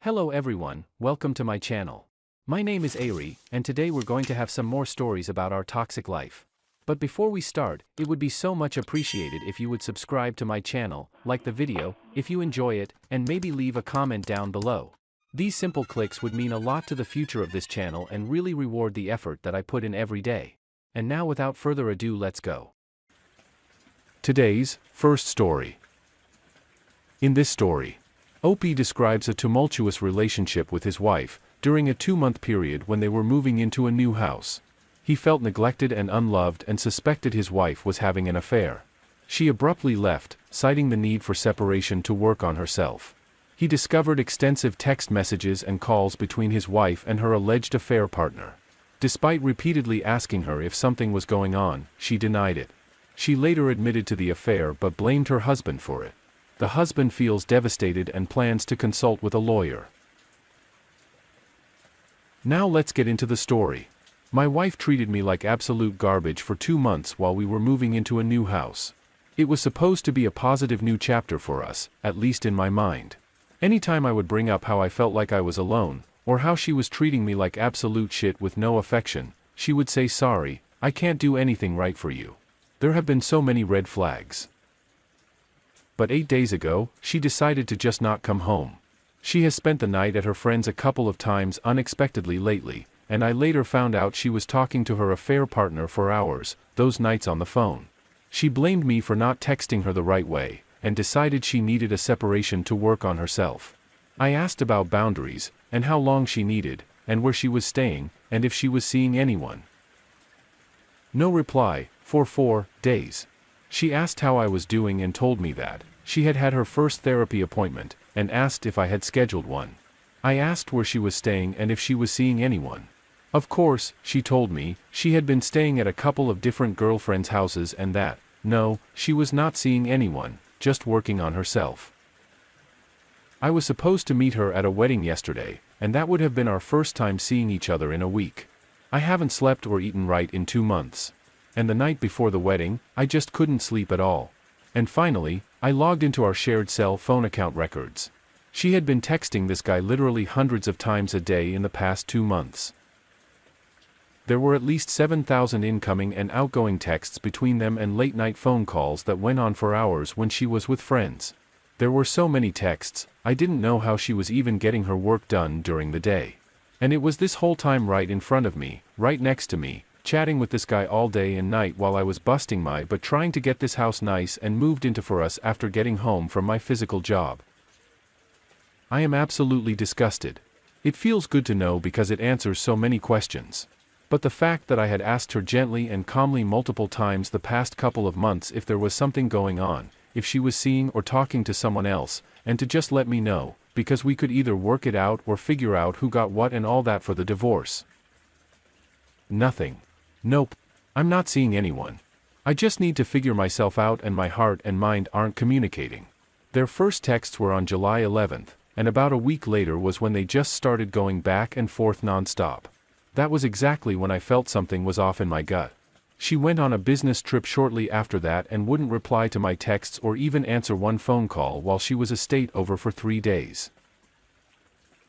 Hello everyone, welcome to my channel. My name is Ari, and today we're going to have some more stories about our toxic life. But before we start, it would be so much appreciated if you would subscribe to my channel, like the video, if you enjoy it, and maybe leave a comment down below. These simple clicks would mean a lot to the future of this channel and really reward the effort that I put in every day. And now without further ado, let's go. Today's first story. In this story, Opie describes a tumultuous relationship with his wife during a 2-month period when they were moving into a new house. He felt neglected and unloved and suspected his wife was having an affair. She abruptly left, citing the need for separation to work on herself. He discovered extensive text messages and calls between his wife and her alleged affair partner. Despite repeatedly asking her if something was going on, she denied it. She later admitted to the affair but blamed her husband for it. The husband feels devastated and plans to consult with a lawyer. Now let's get into the story. My wife treated me like absolute garbage for 2 months while we were moving into a new house. It was supposed to be a positive new chapter for us, at least in my mind. Anytime I would bring up how I felt like I was alone, or how she was treating me like absolute shit with no affection, she would say, "Sorry, I can't do anything right for you." There have been so many red flags. But 8 days ago, she decided to just not come home. She has spent the night at her friend's a couple of times unexpectedly lately, and I later found out she was talking to her affair partner for hours, those nights on the phone. She blamed me for not texting her the right way, and decided she needed a separation to work on herself. I asked about boundaries, and how long she needed, and where she was staying, and if she was seeing anyone. No reply, for 4 days. She asked how I was doing and told me that she had had her first therapy appointment, and asked if I had scheduled one. I asked where she was staying and if she was seeing anyone. Of course, she told me she had been staying at a couple of different girlfriends' houses and that, no, she was not seeing anyone, just working on herself. I was supposed to meet her at a wedding yesterday, and that would have been our first time seeing each other in a week. I haven't slept or eaten right in 2 months. And the night before the wedding, I just couldn't sleep at all. And finally, I logged into our shared cell phone account records. She had been texting this guy literally hundreds of times a day in the past 2 months. There were at least 7,000 incoming and outgoing texts between them and late-night phone calls that went on for hours when she was with friends. There were so many texts, I didn't know how she was even getting her work done during the day. And it was this whole time right in front of me, right next to me, chatting with this guy all day and night while I was busting my butt trying to get this house nice and moved into for us after getting home from my physical job. I am absolutely disgusted. It feels good to know because it answers so many questions. But the fact that I had asked her gently and calmly multiple times the past couple of months if there was something going on, if she was seeing or talking to someone else, and to just let me know, because we could either work it out or figure out who got what and all that for the divorce. Nothing. Nope. I'm not seeing anyone. I just need to figure myself out and my heart and mind aren't communicating. Their first texts were on July 11th, and about a week later was when they just started going back and forth non-stop. That was exactly when I felt something was off in my gut. She went on a business trip shortly after that and wouldn't reply to my texts or even answer one phone call while she was a stay over for 3 days.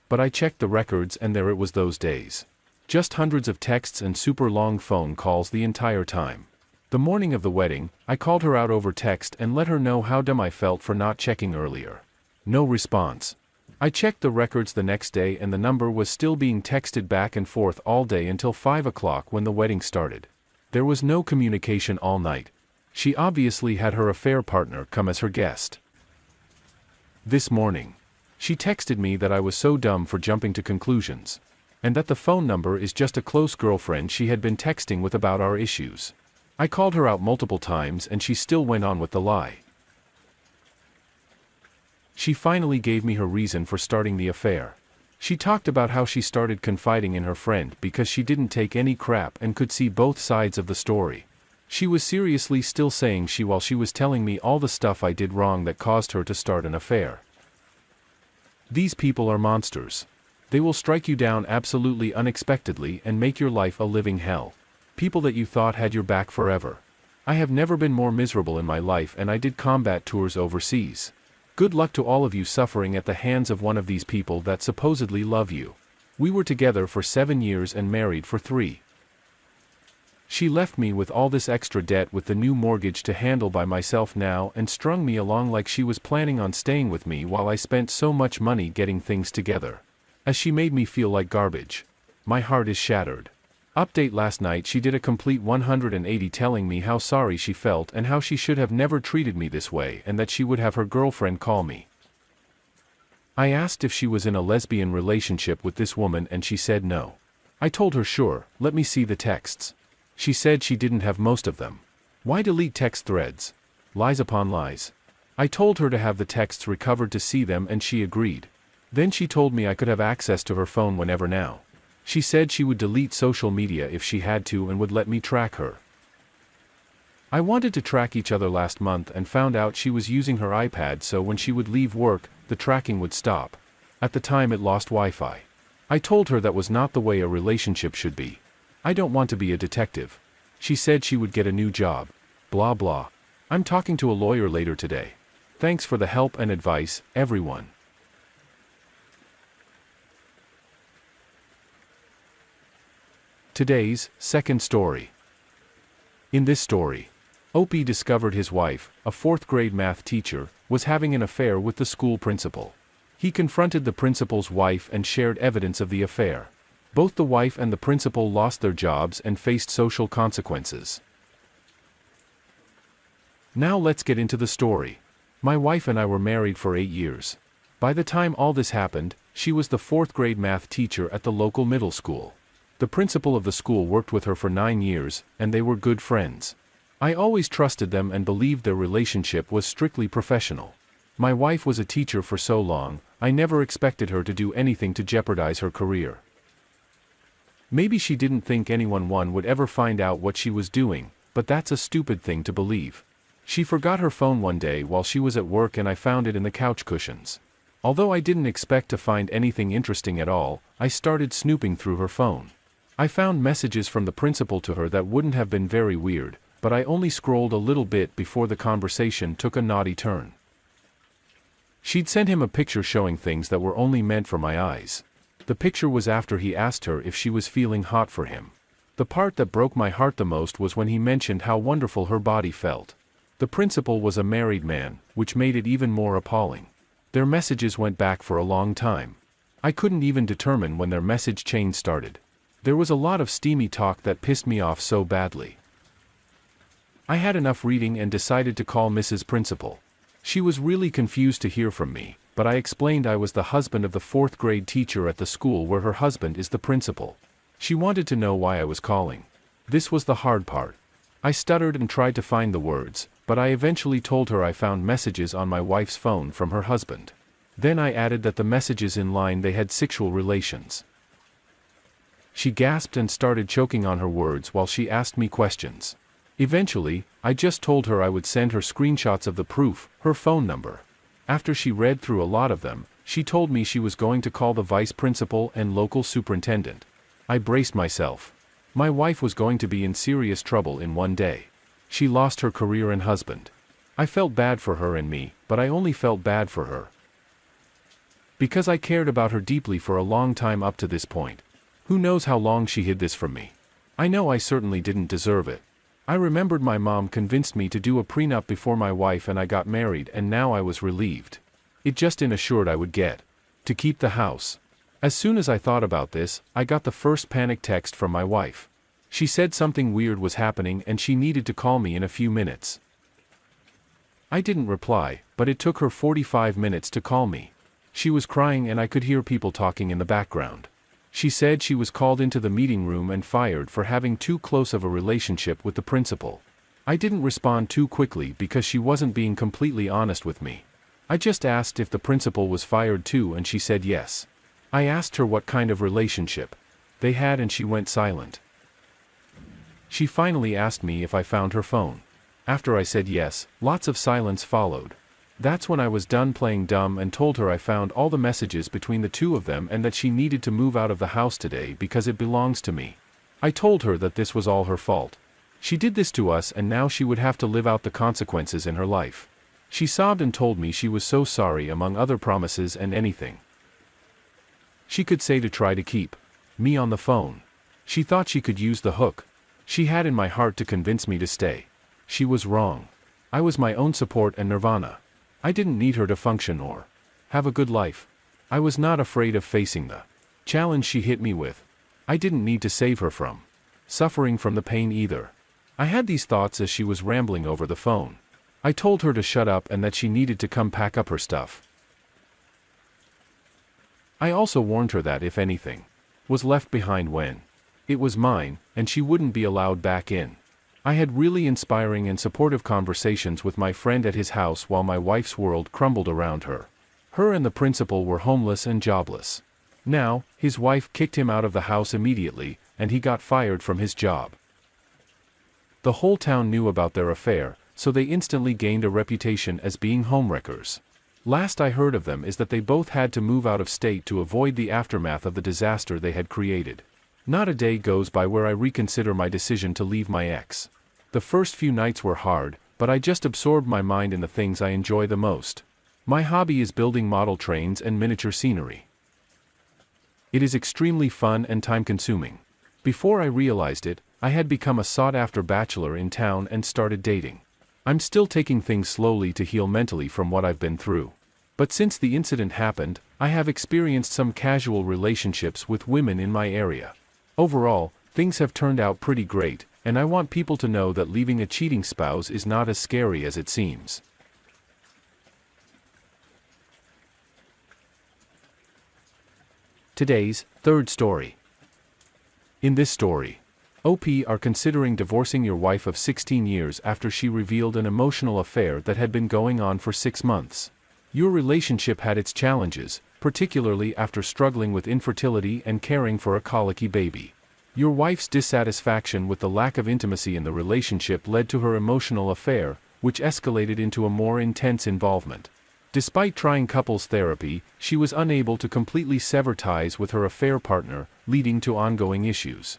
But I checked the records and there it was those days. Just hundreds of texts and super long phone calls the entire time. The morning of the wedding, I called her out over text and let her know how dumb I felt for not checking earlier. No response. I checked the records the next day and the number was still being texted back and forth all day until 5 o'clock when the wedding started. There was no communication all night. She obviously had her affair partner come as her guest. This morning, she texted me that I was so dumb for jumping to conclusions. And that the phone number is just a close girlfriend she had been texting with about our issues. I called her out multiple times and she still went on with the lie. She finally gave me her reason for starting the affair. She talked about how she started confiding in her friend because she didn't take any crap and could see both sides of the story. She was seriously still saying while she was telling me all the stuff I did wrong that caused her to start an affair. These people are monsters. They will strike you down absolutely unexpectedly and make your life a living hell. People that you thought had your back forever. I have never been more miserable in my life and I did combat tours overseas. Good luck to all of you suffering at the hands of one of these people that supposedly love you. We were together for 7 years and married for 3. She left me with all this extra debt with the new mortgage to handle by myself now and strung me along like she was planning on staying with me while I spent so much money getting things together. As she made me feel like garbage. My heart is shattered. Update: last night she did a complete 180 telling me how sorry she felt and how she should have never treated me this way and that she would have her girlfriend call me. I asked if she was in a lesbian relationship with this woman and she said no. I told her sure, let me see the texts. She said she didn't have most of them. Why delete text threads? Lies upon lies. I told her to have the texts recovered to see them and she agreed. Then she told me I could have access to her phone whenever now. She said she would delete social media if she had to and would let me track her. I wanted to track each other last month and found out she was using her iPad so when she would leave work, the tracking would stop. At the time it lost Wi-Fi. I told her that was not the way a relationship should be. I don't want to be a detective. She said she would get a new job. Blah blah. I'm talking to a lawyer later today. Thanks for the help and advice, everyone. Today's second story. In this story, Opie discovered his wife, a 4th grade math teacher, was having an affair with the school principal. He confronted the principal's wife and shared evidence of the affair. Both the wife and the principal lost their jobs and faced social consequences. Now let's get into the story. My wife and I were married for 8 years. By the time all this happened, she was the 4th grade math teacher at the local middle school. The principal of the school worked with her for 9 years, and they were good friends. I always trusted them and believed their relationship was strictly professional. My wife was a teacher for so long, I never expected her to do anything to jeopardize her career. Maybe she didn't think anyone would ever find out what she was doing, but that's a stupid thing to believe. She forgot her phone one day while she was at work and I found it in the couch cushions. Although I didn't expect to find anything interesting at all, I started snooping through her phone. I found messages from the principal to her that wouldn't have been very weird, but I only scrolled a little bit before the conversation took a naughty turn. She'd sent him a picture showing things that were only meant for my eyes. The picture was after he asked her if she was feeling hot for him. The part that broke my heart the most was when he mentioned how wonderful her body felt. The principal was a married man, which made it even more appalling. Their messages went back for a long time. I couldn't even determine when their message chain started. There was a lot of steamy talk that pissed me off so badly. I had enough reading and decided to call Mrs. Principal. She was really confused to hear from me, but I explained I was the husband of the 4th grade teacher at the school where her husband is the principal. She wanted to know why I was calling. This was the hard part. I stuttered and tried to find the words, but I eventually told her I found messages on my wife's phone from her husband. Then I added that the messages in line they had sexual relations. She gasped and started choking on her words while she asked me questions. Eventually, I just told her I would send her screenshots of the proof, her phone number. After she read through a lot of them, she told me she was going to call the vice principal and local superintendent. I braced myself. My wife was going to be in serious trouble in one day. She lost her career and husband. I felt bad for her and me, but I only felt bad for her because I cared about her deeply for a long time up to this point. Who knows how long she hid this from me? I know I certainly didn't deserve it. I remembered my mom convinced me to do a prenup before my wife and I got married, and now I was relieved. It just assured I would get to keep the house. As soon as I thought about this, I got the first panic text from my wife. She said something weird was happening and she needed to call me in a few minutes. I didn't reply, but it took her 45 minutes to call me. She was crying and I could hear people talking in the background. She said she was called into the meeting room and fired for having too close of a relationship with the principal. I didn't respond too quickly because she wasn't being completely honest with me. I just asked if the principal was fired too and she said yes. I asked her what kind of relationship they had and she went silent. She finally asked me if I found her phone. After I said yes, lots of silence followed. That's when I was done playing dumb and told her I found all the messages between the two of them and that she needed to move out of the house today because it belongs to me. I told her that this was all her fault. She did this to us and now she would have to live out the consequences in her life. She sobbed and told me she was so sorry, among other promises and anything she could say to try to keep me on the phone. She thought she could use the hook she had in my heart to convince me to stay. She was wrong. I was my own support and nirvana. I didn't need her to function or have a good life. I was not afraid of facing the challenge she hit me with. I didn't need to save her from suffering from the pain either. I had these thoughts as she was rambling over the phone. I told her to shut up and that she needed to come pack up her stuff. I also warned her that if anything was left behind when it was mine, and she wouldn't be allowed back in. I had really inspiring and supportive conversations with my friend at his house while my wife's world crumbled around her. Her and the principal were homeless and jobless. Now, his wife kicked him out of the house immediately, and he got fired from his job. The whole town knew about their affair, so they instantly gained a reputation as being homewreckers. Last I heard of them is that they both had to move out of state to avoid the aftermath of the disaster they had created. Not a day goes by where I reconsider my decision to leave my ex. The first few nights were hard, but I just absorbed my mind in the things I enjoy the most. My hobby is building model trains and miniature scenery. It is extremely fun and time-consuming. Before I realized it, I had become a sought-after bachelor in town and started dating. I'm still taking things slowly to heal mentally from what I've been through. But since the incident happened, I have experienced some casual relationships with women in my area. Overall, things have turned out pretty great, and I want people to know that leaving a cheating spouse is not as scary as it seems. Today's third story. In this story, OP are considering divorcing your wife of 16 years after she revealed an emotional affair that had been going on for 6 months. Your relationship had its challenges, particularly after struggling with infertility and caring for a colicky baby. Your wife's dissatisfaction with the lack of intimacy in the relationship led to her emotional affair, which escalated into a more intense involvement. Despite trying couples therapy, she was unable to completely sever ties with her affair partner, leading to ongoing issues.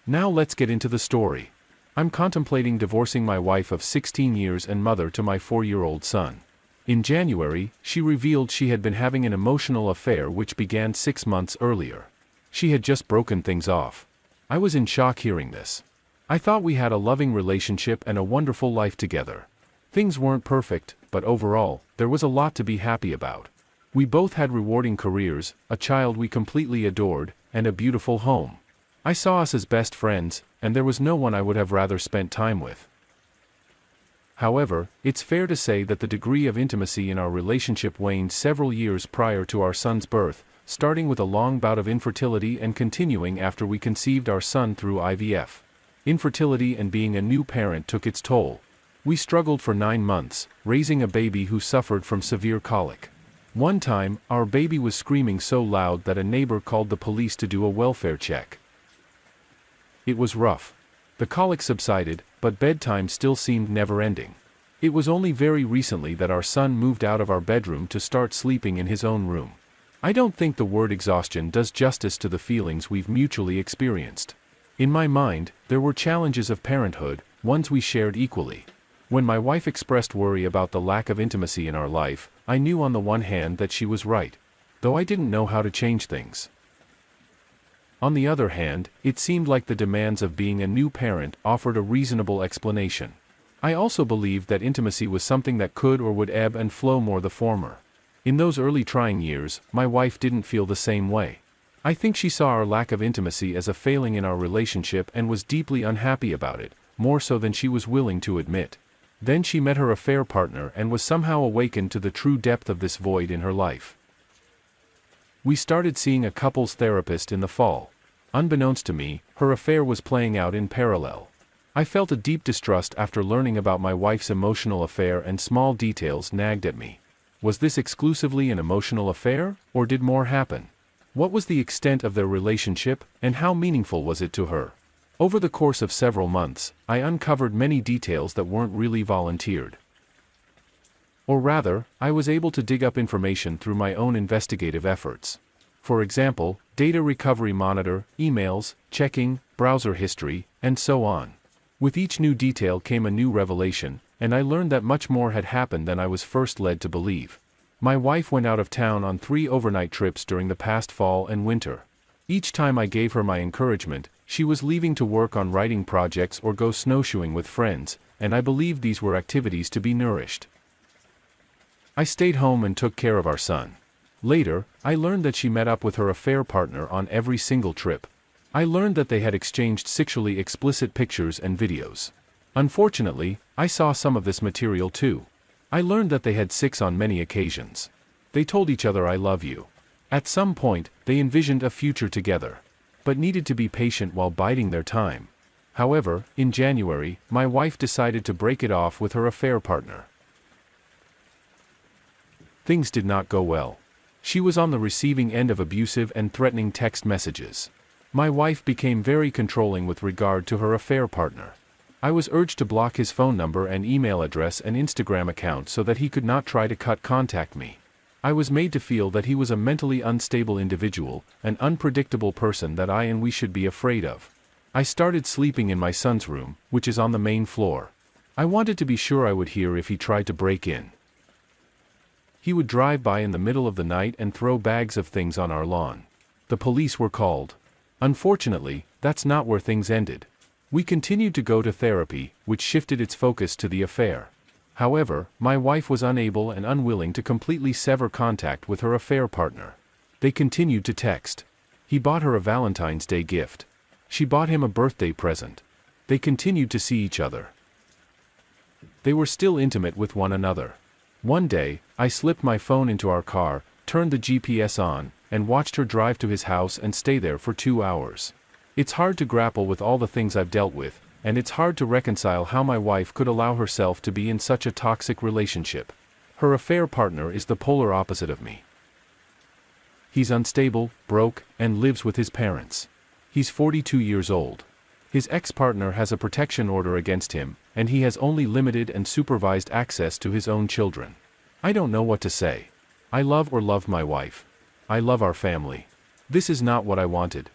Now let's get into the story. I'm contemplating divorcing my wife of 16 years and mother to my 4-year-old son. In January, she revealed she had been having an emotional affair which began 6 months earlier. She had just broken things off. I was in shock hearing this. I thought we had a loving relationship and a wonderful life together. Things weren't perfect, but overall, there was a lot to be happy about. We both had rewarding careers, a child we completely adored, and a beautiful home. I saw us as best friends, and there was no one I would have rather spent time with. However, it's fair to say that the degree of intimacy in our relationship waned several years prior to our son's birth, starting with a long bout of infertility and continuing after we conceived our son through IVF. Infertility and being a new parent took its toll. We struggled for 9 months, raising a baby who suffered from severe colic. One time, our baby was screaming so loud that a neighbor called the police to do a welfare check. It was rough. The colic subsided, but bedtime still seemed never-ending. It was only very recently that our son moved out of our bedroom to start sleeping in his own room. I don't think the word exhaustion does justice to the feelings we've mutually experienced. In my mind, there were challenges of parenthood, ones we shared equally. When my wife expressed worry about the lack of intimacy in our life, I knew on the one hand that she was right, though I didn't know how to change things. On the other hand, it seemed like the demands of being a new parent offered a reasonable explanation. I also believed that intimacy was something that could or would ebb and flow more the former. In those early trying years, my wife didn't feel the same way. I think she saw our lack of intimacy as a failing in our relationship and was deeply unhappy about it, more so than she was willing to admit. Then she met her affair partner and was somehow awakened to the true depth of this void in her life. We started seeing a couples therapist in the fall. Unbeknownst to me, her affair was playing out in parallel. I felt a deep distrust after learning about my wife's emotional affair, and small details nagged at me. Was this exclusively an emotional affair, or did more happen? What was the extent of their relationship, and how meaningful was it to her? Over the course of several months, I uncovered many details that weren't really volunteered. Or rather, I was able to dig up information through my own investigative efforts. For example, data recovery monitor, emails, checking, browser history, and so on. With each new detail came a new revelation, and I learned that much more had happened than I was first led to believe. My wife went out of town on 3 overnight trips during the past fall and winter. Each time I gave her my encouragement, she was leaving to work on writing projects or go snowshoeing with friends, and I believed these were activities to be nourished. I stayed home and took care of our son. Later, I learned that she met up with her affair partner on every single trip. I learned that they had exchanged sexually explicit pictures and videos. Unfortunately, I saw some of this material too. I learned that they had sex on many occasions. They told each other "I love you." At some point, they envisioned a future together, but needed to be patient while biding their time. However, in January, my wife decided to break it off with her affair partner. Things did not go well. She was on the receiving end of abusive and threatening text messages. My wife became very controlling with regard to her affair partner. I was urged to block his phone number and email address and Instagram account so that he could not try to contact me. I was made to feel that he was a mentally unstable individual, an unpredictable person that I and we should be afraid of. I started sleeping in my son's room, which is on the main floor. I wanted to be sure I would hear if he tried to break in. He would drive by in the middle of the night and throw bags of things on our lawn. The police were called. Unfortunately, that's not where things ended. We continued to go to therapy, which shifted its focus to the affair. However, my wife was unable and unwilling to completely sever contact with her affair partner. They continued to text. He bought her a Valentine's Day gift. She bought him a birthday present. They continued to see each other. They were still intimate with one another. One day, I slipped my phone into our car, turned the GPS on, and watched her drive to his house and stay there for 2 hours. It's hard to grapple with all the things I've dealt with, and it's hard to reconcile how my wife could allow herself to be in such a toxic relationship. Her affair partner is the polar opposite of me. He's unstable, broke, and lives with his parents. He's 42 years old. His ex-partner has a protection order against him, and he has only limited and supervised access to his own children. I don't know what to say. I love my wife. I love our family. This is not what I wanted,